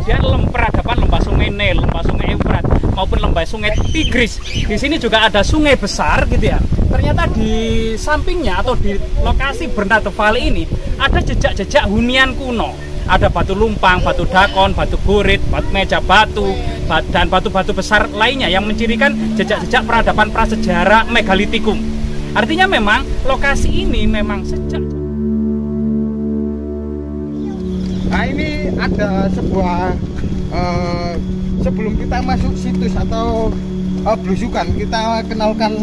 kemudian peradaban lembah Sungai Nil, lembah Sungai Efrat maupun lembah Sungai Tigris. Di sini juga ada sungai besar gitu ya. Ternyata di sampingnya atau di lokasi Bernardo Valley ini ada jejak-jejak hunian kuno. Ada batu lumpang, batu dakon, batu gurit, batu meja batu, dan batu-batu besar lainnya yang mencirikan jejak-jejak peradaban prasejarah megalitikum. Artinya memang lokasi ini memang sejak. Nah, ini ada sebuah sebelum kita masuk situs atau belusukan, kita kenalkan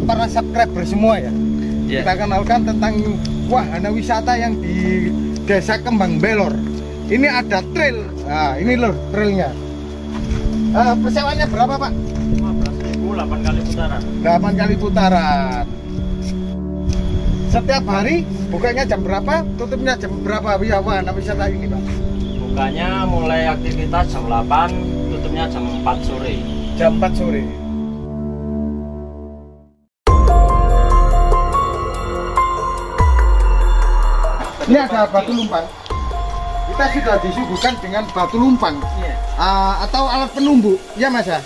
para subscriber semua ya. Kita kenalkan tentang wahana wisata yang di Desa Kembang Belor. Ini ada trail. Nah, ini loh trailnya. Persewanya berapa, Pak? 15.000, 8 kali putaran. 8 kali putaran. Setiap hari bukanya jam berapa? Tutupnya jam berapa? Wahana wisata ini, Pak? Bukanya mulai aktivitas jam 8, tutupnya jam 4 sore. Jam 4 sore. Ini ada batu lumpang. Kita sudah disuguhkan dengan batu lumpang, atau alat penumbuh, ya Mas ya?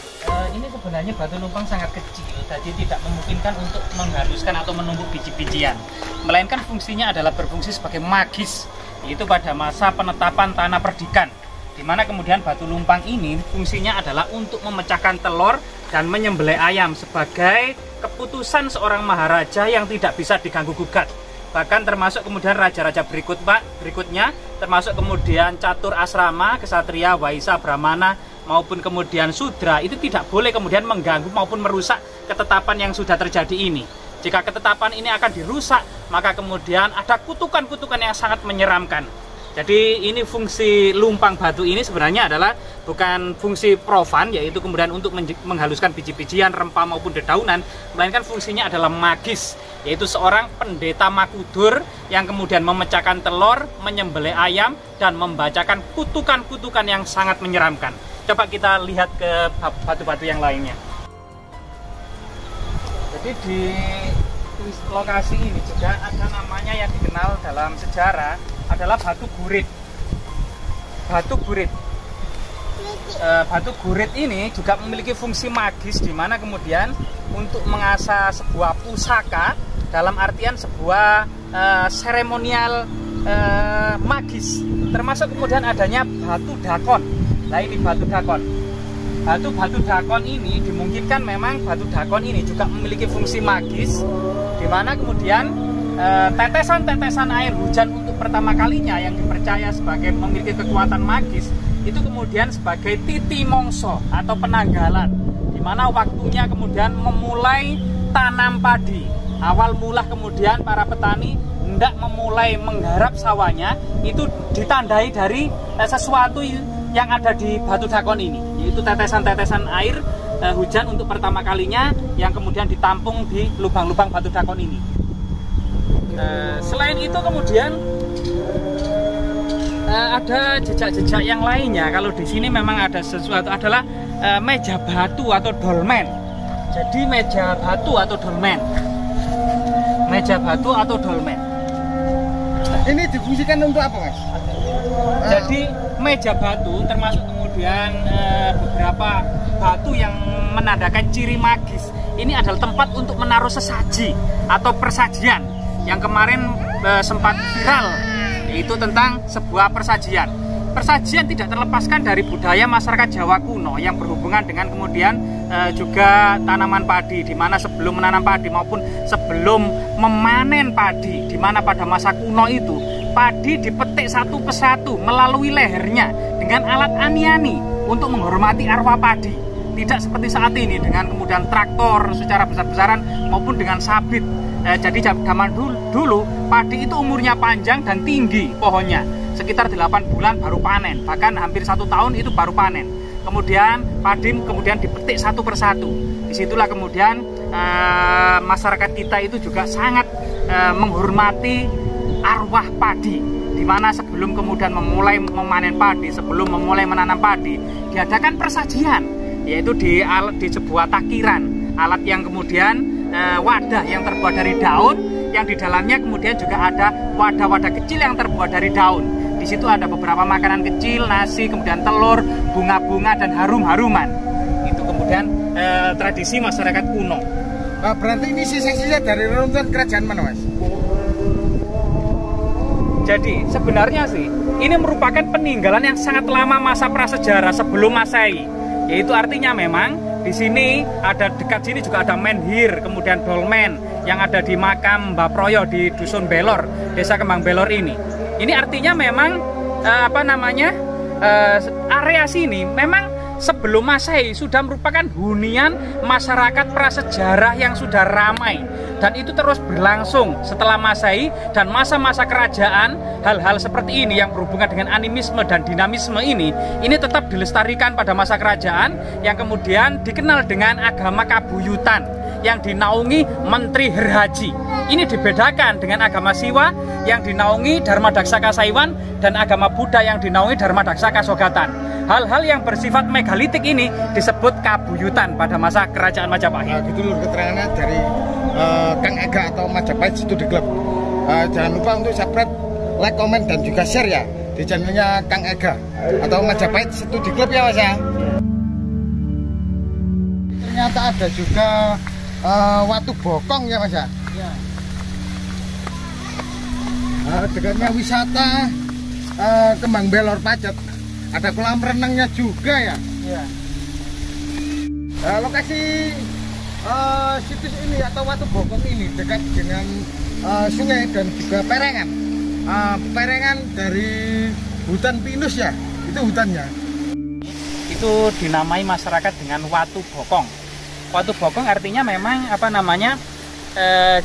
Ini sebenarnya batu lumpang sangat kecil, jadi tidak memungkinkan untuk menghaluskan atau menumbuk biji-bijian. Melainkan fungsinya adalah berfungsi sebagai magis, yaitu pada masa penetapan tanah perdikan, di mana kemudian batu lumpang ini fungsinya adalah untuk memecahkan telur dan menyembelih ayam sebagai keputusan seorang maharaja yang tidak bisa diganggu gugat. Bahkan termasuk kemudian raja-raja berikutnya, termasuk kemudian catur asrama, kesatria, waisa, brahmana, maupun kemudian sudra, itu tidak boleh kemudian mengganggu maupun merusak ketetapan yang sudah terjadi ini. Jika ketetapan ini akan dirusak, maka kemudian ada kutukan-kutukan yang sangat menyeramkan. Jadi ini fungsi lumpang batu ini sebenarnya adalah bukan fungsi profan, yaitu kemudian untuk menghaluskan biji-bijian, rempah maupun dedaunan, melainkan fungsinya adalah magis, yaitu seorang pendeta makudur yang kemudian memecahkan telur, menyembelih ayam, dan membacakan kutukan-kutukan yang sangat menyeramkan. Coba kita lihat ke batu-batu yang lainnya. Jadi di lokasi ini juga ada namanya yang dikenal dalam sejarah adalah batu gurit. Batu gurit. Batu gurit ini juga memiliki fungsi magis, di mana kemudian untuk mengasah sebuah pusaka dalam artian sebuah seremonial magis. Termasuk kemudian adanya batu dakon. Nah, ini batu dakon. Batu dakon ini dimungkinkan memang batu dakon ini juga memiliki fungsi magis, di mana kemudian tetesan-tetesan air hujan untuk pertama kalinya yang dipercaya sebagai memiliki kekuatan magis itu kemudian sebagai titi mongso atau penanggalan, di mana waktunya kemudian memulai tanam padi. Awal mula kemudian para petani hendak memulai menggarap sawahnya itu ditandai dari sesuatu yang ada di batu dakon ini, yaitu tetesan-tetesan air hujan untuk pertama kalinya yang kemudian ditampung di lubang-lubang batu dakon ini. Selain itu kemudian ada jejak-jejak yang lainnya. Kalau di sini memang ada sesuatu adalah meja batu atau dolmen. Jadi meja batu atau dolmen. Meja batu atau dolmen. Ini difungsikan untuk apa, Mas? Jadi meja batu termasuk kemudian beberapa batu yang menandakan ciri magis. Ini adalah tempat untuk menaruh sesaji atau persajian yang kemarin sempat viral, yaitu tentang sebuah persajian. Persajian tidak terlepaskan dari budaya masyarakat Jawa kuno yang berhubungan dengan kemudian juga tanaman padi, di mana sebelum menanam padi maupun sebelum memanen padi, di mana pada masa kuno itu padi dipetik satu persatu melalui lehernya dengan alat ani-ani untuk menghormati arwah padi. Tidak seperti saat ini dengan kemudian traktor secara besar-besaran maupun dengan sabit. Jadi zaman dulu padi itu umurnya panjang dan tinggi pohonnya, sekitar 8 bulan baru panen, bahkan hampir 1 tahun itu baru panen. Kemudian padi kemudian dipetik satu persatu. Disitulah kemudian masyarakat kita itu juga sangat menghormati arwah padi, di mana sebelum kemudian memulai memanen padi, sebelum memulai menanam padi, diadakan persajian, yaitu di sebuah takiran, alat yang kemudian wadah yang terbuat dari daun, yang di dalamnya kemudian juga ada wadah-wadah kecil yang terbuat dari daun. Di situ ada beberapa makanan kecil, nasi, kemudian telur, bunga-bunga dan harum-haruman. Itu kemudian tradisi masyarakat kuno. Berarti ini sisa-sisa dari reruntuhan kerajaan mana, Mas? Jadi sebenarnya sih ini merupakan peninggalan yang sangat lama masa prasejarah sebelum Masehi. Yaitu artinya memang di sini ada dekat sini juga ada menhir, kemudian dolmen yang ada di makam Mbah Proyo di Dusun Belor, Desa Kembang Belor ini. Ini artinya memang area sini memang sebelum Masehi sudah merupakan hunian masyarakat prasejarah yang sudah ramai, dan itu terus berlangsung setelah Masehi dan masa-masa kerajaan. Hal-hal seperti ini yang berhubungan dengan animisme dan dinamisme ini tetap dilestarikan pada masa kerajaan yang kemudian dikenal dengan agama kabuyutan yang dinaungi Menteri Herhaji. Ini dibedakan dengan agama Siwa yang dinaungi Dharma Daksa Kasaiwan dan agama Buddha yang dinaungi Dharma Daksa Kasogatan. Hal-hal yang bersifat megalitik ini disebut kabuyutan pada masa kerajaan Majapahit. Gitu lur keterangannya dari Kang Ega atau Majapahit Studi Club. Jangan lupa untuk subscribe, like, komen, dan juga share ya di channelnya Kang Ega atau Majapahit Studi Club ya Mas ya. Ternyata ada juga Watu Bokong ya Mas ya. Dekatnya wisata Kembang Belor Pacet. Ada kolam renangnya juga ya. Ya. Lokasi situs ini atau Watu Bokong ini dekat dengan sungai dan juga perengan. Perengan dari hutan pinus ya, itu hutannya. Itu dinamai masyarakat dengan Watu Bokong. Watu Bokong artinya memang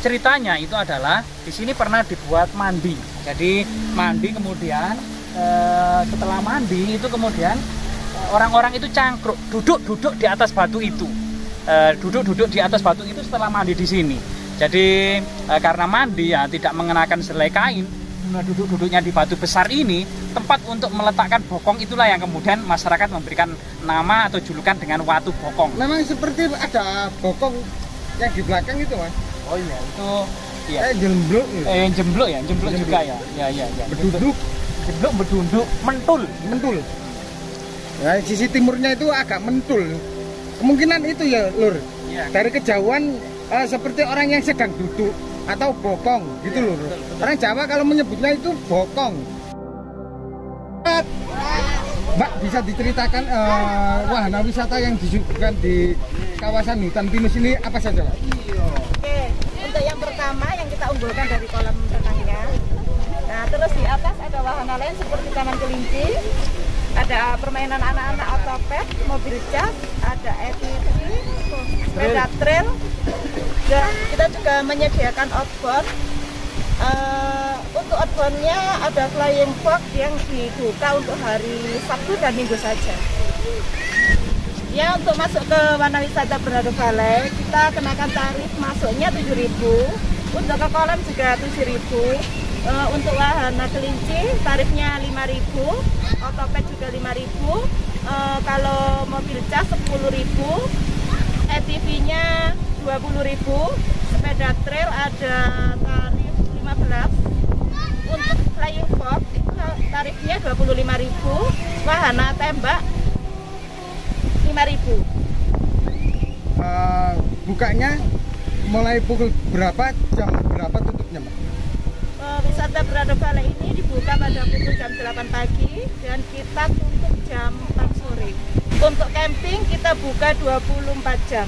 ceritanya itu adalah di sini pernah dibuat mandi. Jadi mandi kemudian setelah mandi itu kemudian orang-orang itu cangkruk, duduk di atas batu itu, duduk di atas batu itu setelah mandi di sini. Jadi karena mandi ya tidak mengenakan selai kain, duduknya di batu besar ini, tempat untuk meletakkan bokong itulah yang kemudian masyarakat memberikan nama atau julukan dengan Watu Bokong. Memang seperti ada bokong yang di belakang itu Mas. Oh iya, itu iya. Jemblok. Jemblok juga ya. Ya. Jemblok, berdunduk, mentul. Ya, sisi timurnya itu agak mentul. Kemungkinan itu ya, Lur. Ya. Dari kejauhan seperti orang yang sedang duduk atau bokong gitu ya, Lur. Betul. Orang Jawa kalau menyebutnya itu bokong. Mbak, bisa diceritakan wahana wisata yang disuguhkan di kawasan hutan pinus ini apa saja, Pak? Oke, untuk yang pertama yang kita unggulkan dari kolam renangnya. Nah, terus di atas ada wahana lain seperti taman kelinci, ada permainan anak-anak otopet, mobil cas, ada ATV, sepeda trail. Dan kita juga menyediakan outbound. Untuk outboundnya ada flying fox yang dibuka untuk hari Sabtu dan Minggu saja. Ya, untuk masuk ke Wana Wisata Bernardo Valley kita kenakan tarif masuknya 7.000, untuk ke kolam juga 7.000. Untuk wahana kelinci tarifnya 5.000, otopet juga 5.000, kalau mobil cas 10.000, ATV-nya 20.000, sepeda trail ada tarif 15. Untuk flying fox itu tarifnya 25.000, wahana tembak 5.000. Bukanya mulai pukul berapa, jam berapa tutupnya, Mbak? Wisata Bernardo Valley ini dibuka pada pukul jam 8 pagi dan kita tutup jam 4 sore. Untuk camping kita buka 24 jam.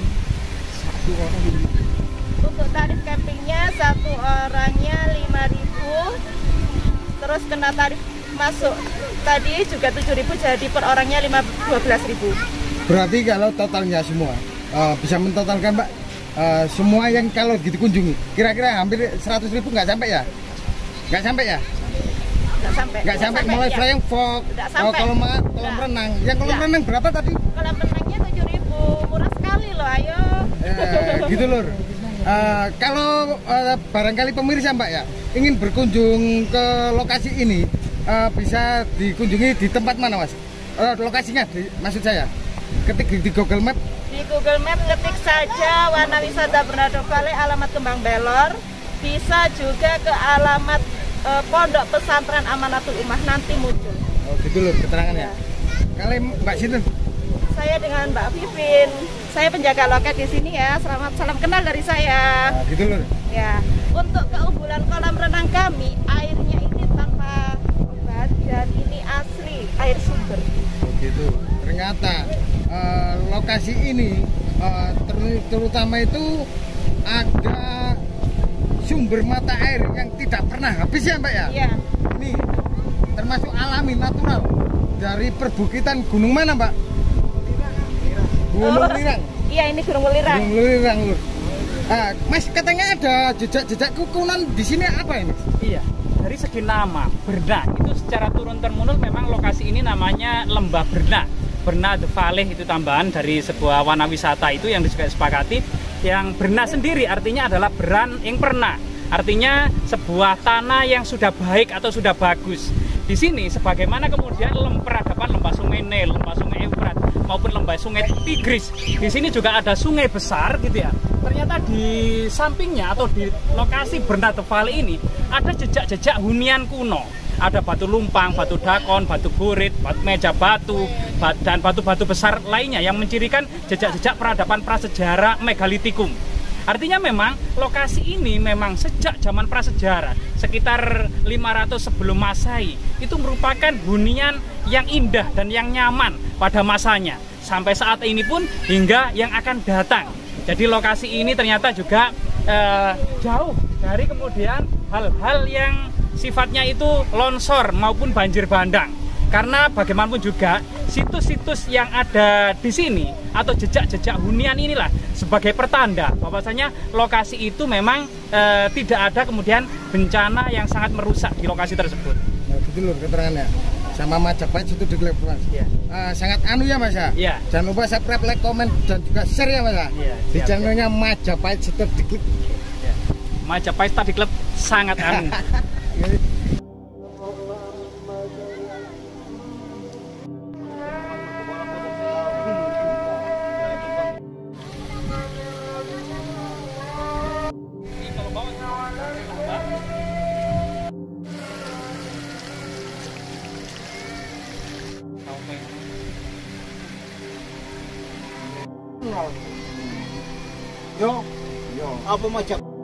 Untuk tarif campingnya satu orangnya 5.000, terus kena tarif masuk tadi juga 7.000, jadi per orangnya 12.000. Berarti kalau totalnya semua bisa mentotalkan, Mbak, semua yang kalau dikunjungi kira-kira hampir 100.000 nggak sampai ya? Nggak sampai ya? Nggak sampai. Mulai flying fox, kolam renang. Yang kolam renang berapa tadi? Kolam renangnya 7.000, murah sekali loh, ayo. Gitu Lur. Kalau barangkali pemirsa, Mbak ya, ingin berkunjung ke lokasi ini, bisa dikunjungi di tempat mana, Mas? Lokasinya, maksud saya, ketik di Google Map. Di Google Map ketik saja Wana Wisata Bernardo Valley, alamat Kembang Belor. Bisa juga ke alamat Pondok Pesantren Amanatul Ummah nanti muncul. Oh gitu loh keterangannya. Kalian Mbak Sinten? Saya dengan Mbak Vivin. Saya penjaga loket di sini ya. Selamat salam kenal dari saya. Nah, gitu loh. Ya, untuk keunggulan kolam renang kami, airnya ini tanpa obat dan ini asli air sumber. Begitu. Ternyata lokasi ini terutama itu ada sumber mata air yang tidak pernah habis ya Mbak ya? Iya. Ini termasuk alami natural dari perbukitan gunung mana Mbak? Gunung Lirang. Iya, ini Gunung Welirang. Gunung Lirang Lur. Mas katanya ada jejak-jejak kukunan di sini apa ini? Iya, dari segi nama Berna itu secara turun temurun memang lokasi ini namanya Lembah Berna. Berna The Valley itu tambahan dari sebuah wana wisata itu yang juga disepakati. Yang Berna sendiri artinya adalah beran yang pernah. Artinya sebuah tanah yang sudah baik atau sudah bagus. Di sini sebagaimana kemudian peradaban lembah sungai Nil, lembah sungai Efrat maupun lembah sungai Tigris. Di sini juga ada sungai besar gitu ya. Ternyata di sampingnya atau di lokasi Berna The Valley ini ada jejak-jejak hunian kuno. Ada batu lumpang, batu dakon, batu burit, batu meja batu, dan batu-batu besar lainnya yang mencirikan jejak-jejak peradaban prasejarah megalitikum. Artinya memang lokasi ini memang sejak zaman prasejarah sekitar 500 sebelum Masehi itu merupakan hunian yang indah dan yang nyaman pada masanya. Sampai saat ini pun hingga yang akan datang. Jadi lokasi ini ternyata juga jauh dari kemudian hal-hal yang sifatnya itu longsor maupun banjir bandang. Karena bagaimanapun juga situs-situs yang ada di sini atau jejak-jejak hunian inilah sebagai pertanda bahwasanya lokasi itu memang tidak ada kemudian bencana yang sangat merusak di lokasi tersebut. Nah, gitu loh keterangannya. Sama Majapahit situ di Klepon. Ya. Sangat anu ya Mas ya. Ya. Jangan lupa subscribe, like, komen dan juga share ya Mas ya. Ya, di siap, channelnya Majapahit situ di Klep. Ya. Majapahit Study Club sangat anu. Yo, apa Majapahit?